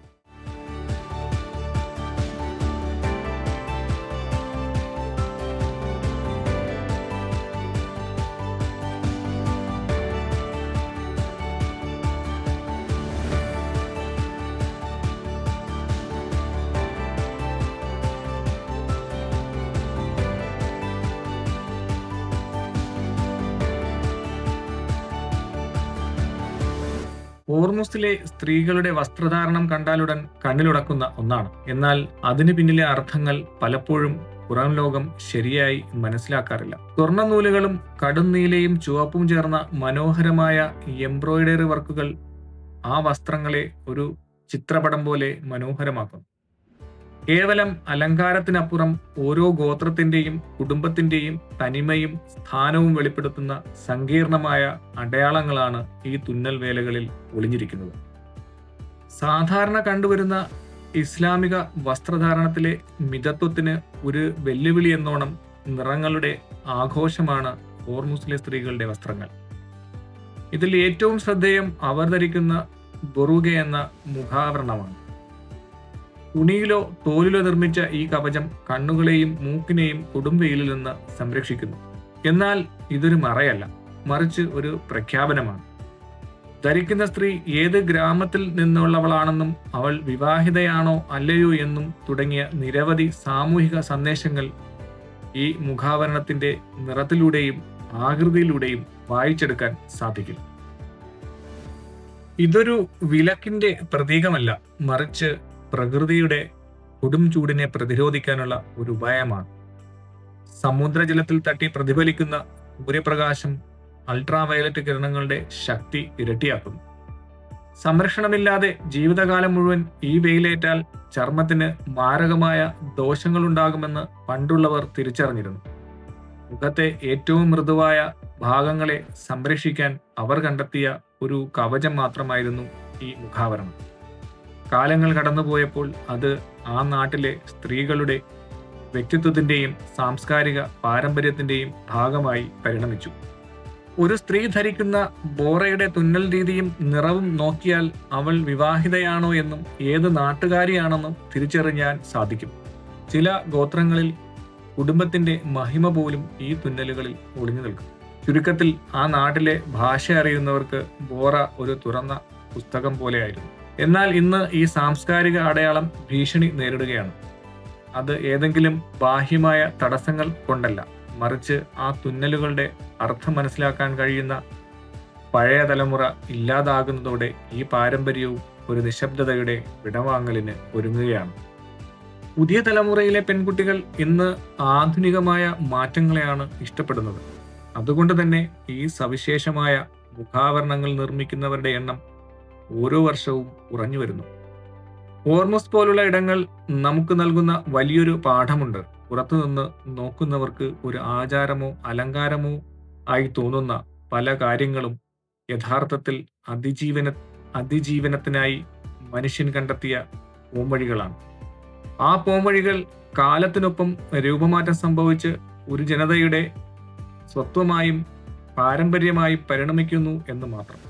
ഹോർമുസിലെ സ്ത്രീകളുടെ വസ്ത്രധാരണം കണ്ടാലുടൻ കണ്ണിലുടക്കുന്ന ഒന്നാണ്. എന്നാൽ അതിനു പിന്നിലെ അർത്ഥങ്ങൾ പലപ്പോഴും പുറം ലോകം ശരിയായി മനസ്സിലാക്കാറില്ല. സ്വർണ്ണ നൂലുകളും കടും നീലയും ചുവപ്പും ചേർന്ന മനോഹരമായ എംബ്രോയിഡറി വർക്കുകൾ ആ വസ്ത്രങ്ങളെ ഒരു ചിത്രപടം പോലെ മനോഹരമാക്കും. കേവലം അലങ്കാരത്തിനപ്പുറം ഓരോ ഗോത്രത്തിന്റെയും കുടുംബത്തിന്റെയും തനിമയും സ്ഥാനവും വെളിപ്പെടുത്തുന്ന സങ്കീർണമായ അടയാളങ്ങളാണ് ഈ തുന്നൽ വേലകളിൽ ഒളിഞ്ഞിരിക്കുന്നത്. സാധാരണ കണ്ടുവരുന്ന ഇസ്ലാമിക വസ്ത്രധാരണത്തിലെ മിതത്വത്തിന് ഒരു വെല്ലുവിളി എന്നോണം നിറങ്ങളുടെ ആഘോഷമാണ് ഹോർമുസിലെ സ്ത്രീകളുടെ വസ്ത്രങ്ങൾ. ഇതിൽ ഏറ്റവും ശ്രദ്ധേയം അവർ ധരിക്കുന്ന ബൊറുഗ എന്ന മുഖാവരണമാണ്. തുണിയിലോ തോലിലോ നിർമ്മിച്ച ഈ കവചം കണ്ണുകളെയും മൂക്കിനെയും കൊടുംവെയിലിൽ നിന്ന് സംരക്ഷിക്കുന്നു. എന്നാൽ ഇതൊരു മറയല്ല, മറിച്ച് ഒരു പ്രഖ്യാപനമാണ്. ധരിക്കുന്ന സ്ത്രീ ഏത് ഗ്രാമത്തിൽ നിന്നുള്ളവളാണെന്നും അവൾ വിവാഹിതയാണോ അല്ലയോ എന്നും തുടങ്ങിയ നിരവധി സാമൂഹിക സന്ദേശങ്ങൾ ഈ മുഖാവരണത്തിന്റെ നിറത്തിലൂടെയും ആകൃതിയിലൂടെയും വായിച്ചെടുക്കാൻ സാധിക്കും. ഇതൊരു വിലക്കിന്റെ പ്രതീകമല്ല, മറിച്ച് പ്രകൃതിയുടെ കൊടും ചൂടിനെ പ്രതിരോധിക്കാനുള്ള ഒരു ഉപായമാണ്. സമുദ്രജലത്തിൽ തട്ടി പ്രതിഫലിക്കുന്ന സൂര്യപ്രകാശം അൾട്രാവയലറ്റ് കിരണങ്ങളുടെ ശക്തി ഇരട്ടിയാക്കുന്നു. സംരക്ഷണമില്ലാതെ ജീവിതകാലം മുഴുവൻ ഈ വെയിലേറ്റാൽ ചർമ്മത്തിന് മാരകമായ ദോഷങ്ങളുണ്ടാകുമെന്ന് പണ്ടുള്ളവർ തിരിച്ചറിഞ്ഞിരുന്നു. മുഖത്തെ ഏറ്റവും മൃദുവായ ഭാഗങ്ങളെ സംരക്ഷിക്കാൻ അവർ കണ്ടെത്തിയ ഒരു കവചം മാത്രമായിരുന്നു ഈ മുഖാവരണം. കാലങ്ങൾ കടന്നുപോയപ്പോൾ അത് ആ നാട്ടിലെ സ്ത്രീകളുടെ വ്യക്തിത്വത്തിന്റെയും സാംസ്കാരിക പാരമ്പര്യത്തിന്റെയും ഭാഗമായി പരിണമിച്ചു. ഒരു സ്ത്രീ ധരിക്കുന്ന ബോറയുടെ തുന്നൽ രീതിയും നിറവും നോക്കിയാൽ അവൾ വിവാഹിതയാണോ എന്നും ഏത് നാട്ടുകാരിയാണെന്നും തിരിച്ചറിയാൻ സാധിക്കും. ചില ഗോത്രങ്ങളിൽ കുടുംബത്തിന്റെ മഹിമ പോലും ഈ തുന്നലുകളിൽ ഒളിഞ്ഞു നിൽക്കും. ചുരുക്കത്തിൽ ആ നാട്ടിലെ ഭാഷ അറിയുന്നവർക്ക് ബോറ ഒരു തുറന്ന പുസ്തകം പോലെയായിരുന്നു. എന്നാൽ ഇന്ന് ഈ സാംസ്കാരിക അടയാളം ഭീഷണി നേരിടുകയാണ്. അത് ഏതെങ്കിലും ബാഹ്യമായ തടസ്സങ്ങൾ കൊണ്ടല്ല, മറിച്ച് ആ തുന്നലുകളുടെ അർത്ഥം മനസ്സിലാക്കാൻ കഴിയുന്ന പഴയ തലമുറ ഇല്ലാതാകുന്നതോടെ ഈ പാരമ്പര്യവും ഒരു നിശബ്ദതയുടെ വിടവാങ്ങലിന് ഒരുങ്ങുകയാണ്. പുതിയ തലമുറയിലെ പെൺകുട്ടികൾ ഇന്ന് ആധുനികമായ മാറ്റങ്ങളെയാണ് ഇഷ്ടപ്പെടുന്നത്. അതുകൊണ്ട് തന്നെ ഈ സവിശേഷമായ മുഖാവരണങ്ങൾ നിർമ്മിക്കുന്നവരുടെ എണ്ണം ഓരോ വർഷവും കുറഞ്ഞു വരുന്നു. ഹോർമുസ് പോലുള്ള ഇടങ്ങൾ നമുക്ക് നൽകുന്ന വലിയൊരു പാഠമുണ്ട്. പുറത്തുനിന്ന് നോക്കുന്നവർക്ക് ഒരു ആചാരമോ അലങ്കാരമോ ആയി തോന്നുന്ന പല കാര്യങ്ങളും യഥാർത്ഥത്തിൽ അതിജീവനത്തിനായി മനുഷ്യൻ കണ്ടെത്തിയ പോംവഴികളാണ്. ആ പോംവഴികൾ കാലത്തിനൊപ്പം രൂപമാറ്റം സംഭവിച്ച് ഒരു ജനതയുടെ സ്വത്വമായും പാരമ്പര്യമായും പരിണമിക്കുന്നു എന്ന് മാത്രം.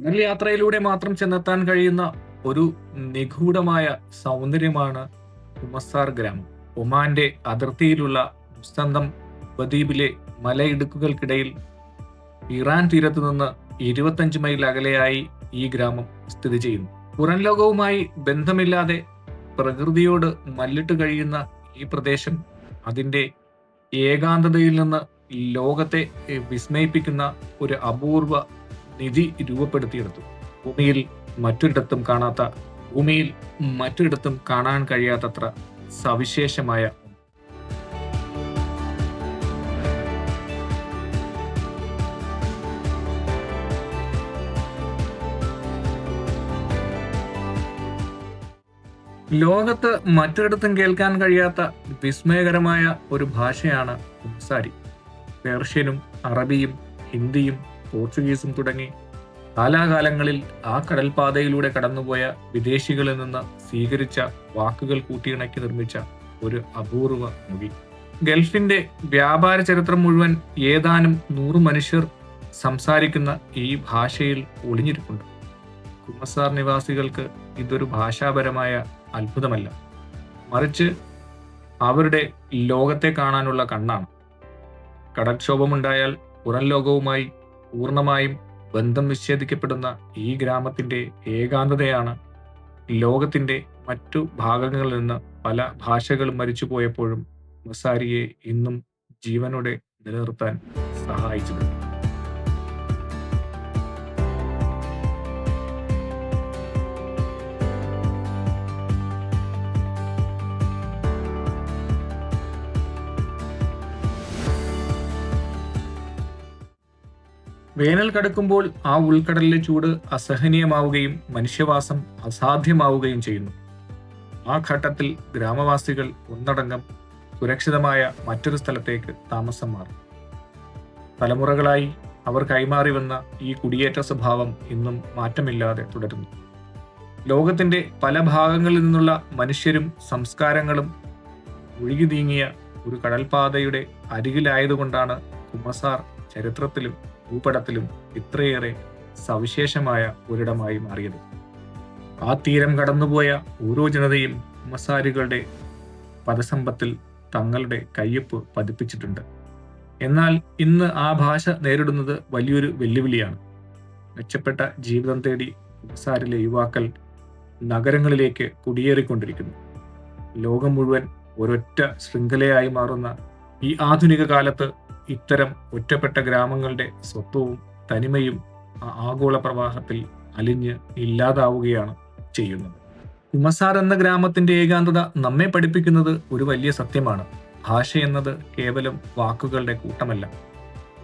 കടൽ യാത്രയിലൂടെ മാത്രം ചെന്നെത്താൻ കഴിയുന്ന ഒരു നിഗൂഢമായ സൗന്ദര്യമാണ് കുമസാർ ഗ്രാമം. ഒമാന്റെ അതിർത്തിയിലുള്ള മുസ്തന്തം ഉപദ്വീപിലെ മലയിടുക്കുകൾക്കിടയിൽ ഇറാൻ തീരത്തു നിന്ന് 25 മൈൽ അകലെയായി ഈ ഗ്രാമം സ്ഥിതി ചെയ്യുന്നു. പുറം ലോകവുമായി ബന്ധമില്ലാതെ പ്രകൃതിയോട് മല്ലിട്ട് കഴിയുന്ന ഈ പ്രദേശം അതിന്റെ ഏകാന്തതയിൽ നിന്ന് ലോകത്തെ വിസ്മയിപ്പിക്കുന്ന ഒരു അപൂർവ നിധി രൂപപ്പെടുത്തിയെടുത്തു. ഭൂമിയിൽ മറ്റൊരിടത്തും കാണാൻ കഴിയാത്തത്ര സവിശേഷമായ. ലോകത്ത് മറ്റൊരിടത്തും കേൾക്കാൻ കഴിയാത്ത വിസ്മയകരമായ ഒരു ഭാഷയാണ് കുംസാരി. പേർഷ്യനും അറബിയും ഹിന്ദിയും പോർച്ചുഗീസും തുടങ്ങി കാലാകാലങ്ങളിൽ ആ കടൽപാതയിലൂടെ കടന്നുപോയ വിദേശികളിൽ നിന്ന് സ്വീകരിച്ച വാക്കുകൾ കൂട്ടിയിണക്കി നിർമ്മിച്ച ഒരു അപൂർവ മൊഴി. ഗൾഫിന്റെ വ്യാപാര ചരിത്രം മുഴുവൻ ഏതാനും 100 മനുഷ്യർ സംസാരിക്കുന്ന ഈ ഭാഷയിൽ ഒളിഞ്ഞിരിപ്പുണ്ട്. കുമസാർ നിവാസികൾക്ക് ഇതൊരു ഭാഷാപരമായ അത്ഭുതമല്ല, മറിച്ച് അവരുടെ ലോകത്തെ കാണാനുള്ള കണ്ണാണ്. കടൽക്ഷോഭമുണ്ടായാൽ പുറം ലോകവുമായി പൂർണ്ണമായും ബന്ധം വിച്ഛേദിക്കപ്പെടുന്ന ഈ ഗ്രാമത്തിന്റെ ഏകാന്തതയാണ് ലോകത്തിന്റെ മറ്റു ഭാഗങ്ങളിൽ നിന്ന് പല ഭാഷകളും മരിച്ചുപോയപ്പോഴും കുമസാരിയെ ഇന്നും ജീവനോടെ നിലനിർത്താൻ സഹായിച്ചത്. വേനൽ കടക്കുമ്പോൾ ആ ഉൾക്കടലിലെ ചൂട് അസഹനീയമാവുകയും മനുഷ്യവാസം അസാധ്യമാവുകയും ചെയ്യുന്നു. ആ ഘട്ടത്തിൽ ഗ്രാമവാസികൾ ഒന്നടങ്കം സുരക്ഷിതമായ മറ്റൊരു സ്ഥലത്തേക്ക് താമസം മാറും. തലമുറകളായി അവർ കൈമാറി വന്ന ഈ കുടിയേറ്റ സ്വഭാവം ഇന്നും മാറ്റമില്ലാതെ തുടരുന്നു. ലോകത്തിന്റെ പല ഭാഗങ്ങളിൽ നിന്നുള്ള മനുഷ്യരും സംസ്കാരങ്ങളും ഒഴുകി നീങ്ങിയ ഒരു കടൽപാതയുടെ അരികിലായതുകൊണ്ടാണ് കുമസാർ ചരിത്രത്തിലും ഭൂപടത്തിലും ഇത്രയേറെ സവിശേഷമായ ഒരിടമായി മാറിയത്. ആ തീരം കടന്നുപോയ ഓരോ ജനതയും കുമസാരികളുടെ പദസമ്പത്തിൽ തങ്ങളുടെ കയ്യൊപ്പ് പതിപ്പിച്ചിട്ടുണ്ട്. എന്നാൽ ഇന്ന് ആ ഭാഷ നേരിടുന്നത് വലിയൊരു വെല്ലുവിളിയാണ്. മെച്ചപ്പെട്ട ജീവിതം തേടി കുമസാരിലെ യുവാക്കൾ നഗരങ്ങളിലേക്ക് കുടിയേറിക്കൊണ്ടിരിക്കുന്നു. ലോകം മുഴുവൻ ഒരൊറ്റ ശൃംഖലയായി മാറുന്ന ഈ ആധുനിക കാലത്ത് ഇത്തരം ഒറ്റപ്പെട്ട ഗ്രാമങ്ങളുടെ സ്വത്വവും തനിമയും ആ ആഗോള പ്രവാഹത്തിൽ അലിഞ്ഞ് ഇല്ലാതാവുകയാണ് ചെയ്യുന്നത്. കുമസാർ എന്ന ഗ്രാമത്തിന്റെ ഏകാന്തത നമ്മെ പഠിപ്പിക്കുന്നത് ഒരു വലിയ സത്യമാണ്. ഭാഷ എന്നത് കേവലം വാക്കുകളുടെ കൂട്ടമല്ല,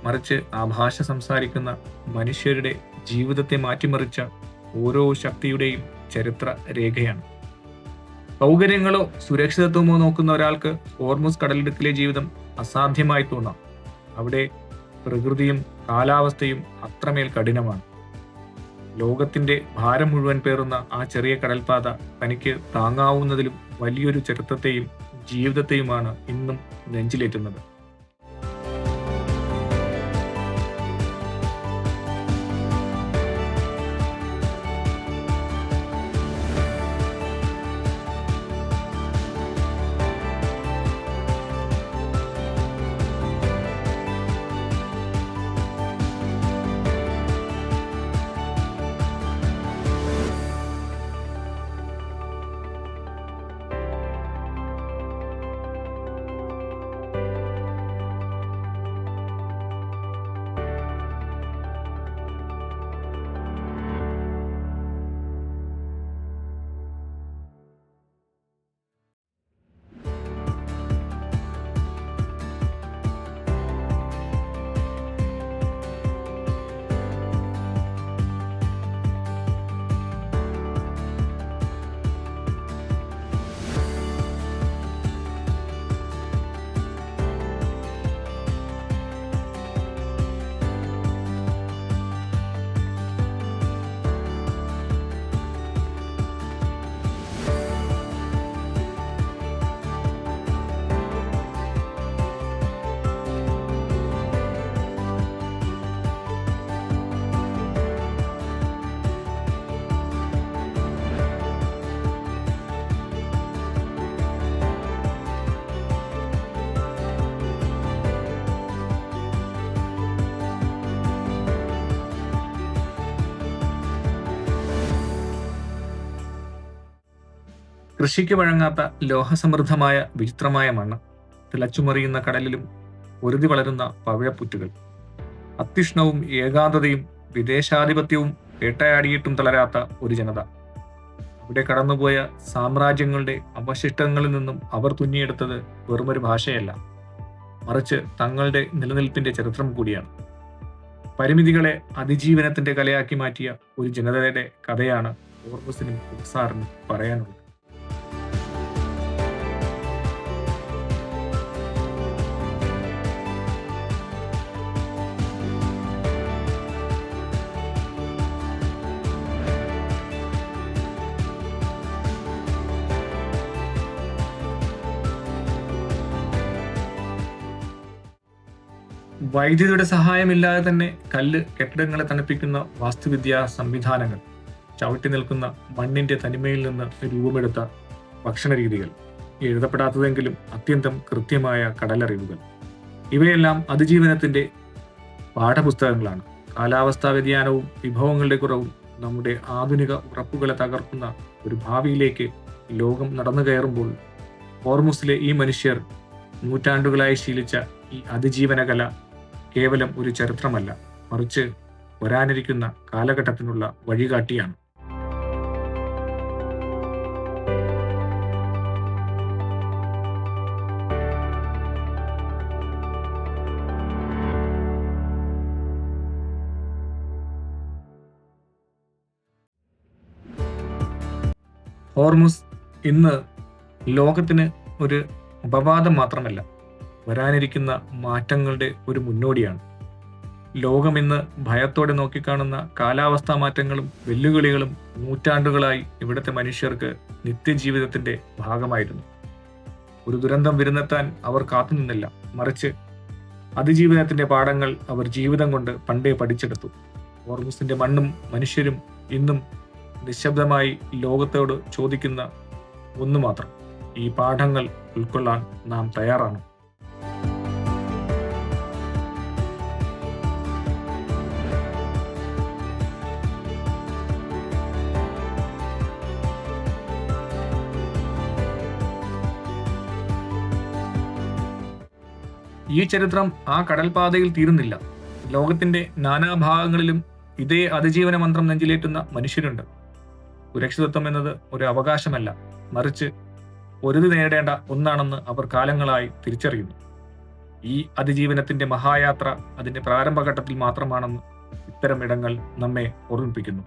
മറിച്ച് ആ ഭാഷ സംസാരിക്കുന്ന മനുഷ്യരുടെ ജീവിതത്തെ മാറ്റിമറിച്ച ഓരോ ശക്തിയുടെയും ചരിത്ര രേഖയാണ്. സൗകര്യങ്ങളോ സുരക്ഷിതത്വമോ നോക്കുന്ന ഒരാൾക്ക് ഹോർമുസ് കടലിടുക്കിലെ ജീവിതം അസാധ്യമായി തോന്നാം. അവിടെ പ്രകൃതിയും കാലാവസ്ഥയും അത്രമേൽ കഠിനമാണ്. ലോകത്തിന്റെ ഭാരം മുഴുവൻ പേറുന്ന ആ ചെറിയ കടൽപാത തനിക്ക് താങ്ങാവുന്നതിലും വലിയൊരു ചരിത്രത്തെയും ജീവിതത്തെയുമാണ് ഇന്നും നെഞ്ചിലേറ്റുന്നത്. കൃഷിക്ക് വഴങ്ങാത്ത ലോഹസമൃദ്ധമായ വിചിത്രമായ മണ്ണ്, തിളച്ചുമറിയുന്ന കടലിലും പൊരുതി വളരുന്ന പവിഴപ്പുറ്റുകൾ, അത്യുഷ്ണവും ഏകാന്തതയും വിദേശാധിപത്യവും വേട്ടയാടിയിട്ടും തളരാത്ത ഒരു ജനത. അവിടെ കടന്നുപോയ സാമ്രാജ്യങ്ങളുടെ അവശിഷ്ടങ്ങളിൽ നിന്നും അവർ തുന്നിയെടുത്തത് വെറുമൊരു ഭാഷയല്ല, മറിച്ച് തങ്ങളുടെ നിലനിൽപ്പിന്റെ ചരിത്രം കൂടിയാണ്. പരിമിതികളെ അതിജീവനത്തിന്റെ കലയാക്കി മാറ്റിയ ഒരു ജനതയുടെ കഥയാണ് ഹോർമുസിനും ഹുസാറിനും പറയാനുള്ളത്. വൈദ്യുതിയുടെ സഹായമില്ലാതെ തന്നെ കല്ല് കെട്ടിടങ്ങളെ തണുപ്പിക്കുന്ന വാസ്തുവിദ്യാ സംവിധാനങ്ങൾ, ചവിട്ടി നിൽക്കുന്ന മണ്ണിന്റെ തനിമയിൽ നിന്ന് രൂപമെടുത്ത ഭക്ഷണരീതികൾ, എഴുതപ്പെടാത്തതെങ്കിലും അത്യന്തം കൃത്യമായ കടലറിവുകൾ, ഇവയെല്ലാം അതിജീവനത്തിന്റെ പാഠപുസ്തകങ്ങളാണ്. കാലാവസ്ഥാ വ്യതിയാനവും വിഭവങ്ങളുടെ കുറവും നമ്മുടെ ആധുനിക ഉറപ്പുകളെ തകർക്കുന്ന ഒരു ഭാവിയിലേക്ക് ലോകം നടന്നു കയറുമ്പോൾ ഹോർമുസിലെ ഈ മനുഷ്യർ നൂറ്റാണ്ടുകളായി ശീലിച്ച ഈ അതിജീവന കല കേവലം ഒരു ചരിത്രമല്ല, മറിച്ച് വരാനിരിക്കുന്ന കാലഘട്ടത്തിനുള്ള വഴികാട്ടിയാണ്. ഹോർമുസ് ഇന്ന് ലോകത്തിന് ഒരു അപവാദം മാത്രമല്ല, വരാനിരിക്കുന്ന മാറ്റങ്ങളുടെ ഒരു മുന്നോടിയാണ്. ലോകം ഇന്ന് ഭയത്തോടെ നോക്കിക്കാണുന്ന കാലാവസ്ഥാ മാറ്റങ്ങളും വെല്ലുവിളികളും നൂറ്റാണ്ടുകളായി ഇവിടുത്തെ മനുഷ്യർക്ക് നിത്യജീവിതത്തിന്റെ ഭാഗമായിരുന്നു. ഒരു ദുരന്തം വിരുന്നെത്താൻ അവർ കാത്തുനിന്നില്ല, മറിച്ച് അതിജീവനത്തിന്റെ പാഠങ്ങൾ അവർ ജീവിതം കൊണ്ട് പണ്ടേ പഠിച്ചെടുത്തു. ഹോർമുസിന്റെ മണ്ണും മനുഷ്യരും ഇന്നും നിശബ്ദമായി ലോകത്തോട് ചോദിക്കുന്ന ഒന്നു മാത്രം: ഈ പാഠങ്ങൾ ഉൾക്കൊള്ളാൻ നാം തയ്യാറാണ്. ഈ ചരിത്രം ആ കടൽപാതയിൽ തീരുന്നില്ല. ലോകത്തിന്റെ നാനാഭാഗങ്ങളിലും ഇതേ അതിജീവന മന്ത്രം നെഞ്ചിലേറ്റുന്ന മനുഷ്യരുണ്ട്. സുരക്ഷിതത്വം എന്നത് ഒരു അവകാശമല്ല, മറിച്ച് പൊരുതി നേടേണ്ട ഒന്നാണെന്ന് അവർ കാലങ്ങളായി തിരിച്ചറിയുന്നു. ഈ അതിജീവനത്തിന്റെ മഹായാത്ര അതിന്റെ പ്രാരംഭഘട്ടത്തിൽ മാത്രമാണെന്ന് ഇത്തരം ഇടങ്ങൾ നമ്മെ ഓർമ്മിപ്പിക്കുന്നു.